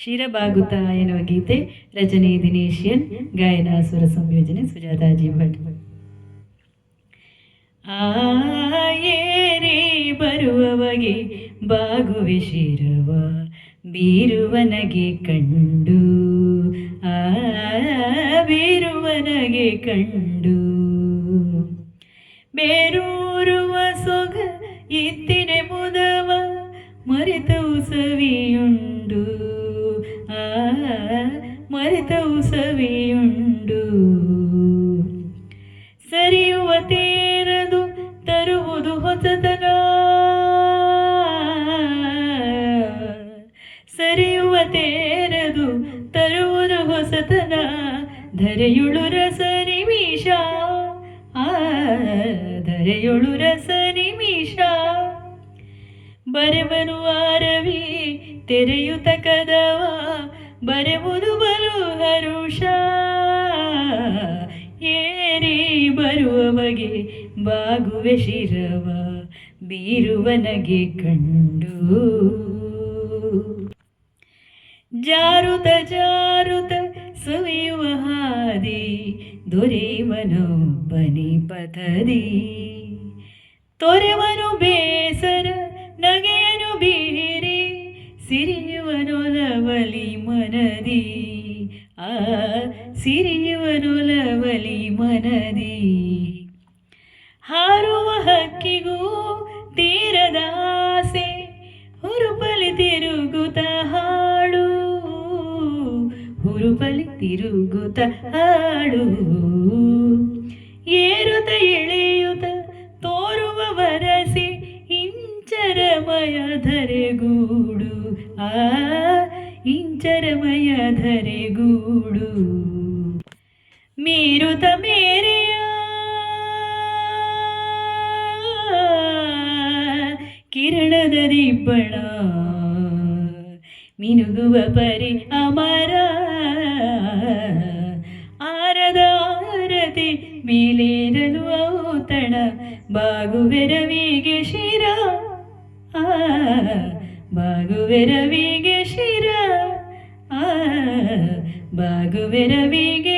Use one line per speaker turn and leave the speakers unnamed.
ಶಿರಬಾಗುತ್ತ ಎನ್ನುವ ಗೀತೆ ರಚನೆ ದಿನೇಶಿಯನ್, ಗಾಯನ ಸ್ವರ ಸಂಯೋಜನೆ ಸುಜಾತಾಜಿ ಭಟ್. ಏರಿ ಬರುವವಗೆ ಬಾಗುವೆ ಶಿರವ ಬೀರುವನಗೆ ಕಂಡು, ಬೀರುವನಗೆ ಕಂಡು, ಬೇರೂರುವ ಸೊಗ ಇತ್ತಿನೆ ಮುದವ ಮರೆತವು ಸವಿಯುಂಡು, ಮರೆತವು ಸವಿಯುಂಡು. ಸರಿಯುವ ತೇರದು ತರುವುದು ಹೊಸತನ, ಸರಿಯುವ ತೇರದು ತರುವುದು ಹೊಸತನ, ಧರೆಯುಳು ರಸ ನಿಮಿಷ, ಧರೆಯುಳು ರಸ ನಿಮಿಷ. ಬರೆವನು ಆರವಿ ತೆರೆಯುತ ಕದವ, ಬರೆವುದು ಬಲು ಹರುಷ. ಏರಿ ಬರುವವಗೆ ಬಾಗುವೆ ಶಿರವ ಬೀರುವನಗೆ ಕಂಡು, ಜಾರುತ ಜಾರುತ ಸವಿಯುವ ಹಾದಿ ದೊರೆಯುವನೊಬ್ಬನಿ ಪಥದಿ, ತೊರೆವನು ಬೇಸರ ನಗೆಯನು ಬೀರಿ ಸಿರಿಯುವನೊಲವಲಿ ಮನದಿ, ಸಿರಿಯುವನೊಲವಲಿ ಮನದಿ. ಹಾರುವ ಹಕ್ಕಿಗೂ ತೀರದಾಸೆ ಹುರುಪಲಿ ತಿರುಗುತ್ತ ಹಾಡು, ಹುರುಪಲಿ ತಿರುಗುತ್ತ ಹಾಡು. ಏರುತ ಇಳಿಯುತ್ತ ತೋರುವ ವರಸೆ ಇಂಚರಮಯ ಧರೆಗೂಡು, ಇಂಚರಮಯ ಧರೆಗೂಡು. ಮೀರುತ ಮೇರೆಯ ಕಿರಣದ ದಿಬ್ಬಣ, ಮಿನುಗುವ ಪರಿ ಅಮರ, ಆರದ ಆರತಿ ಮೇಲೇರಲು ಔತಣ, ಬಾಗುವೆ ರವಿಗೆ ಶಿರ, ಬಾಗುವೆ ರವಿಗೆ ಶಿರ, ಬಾಗುವೆ ರವಿಗೆ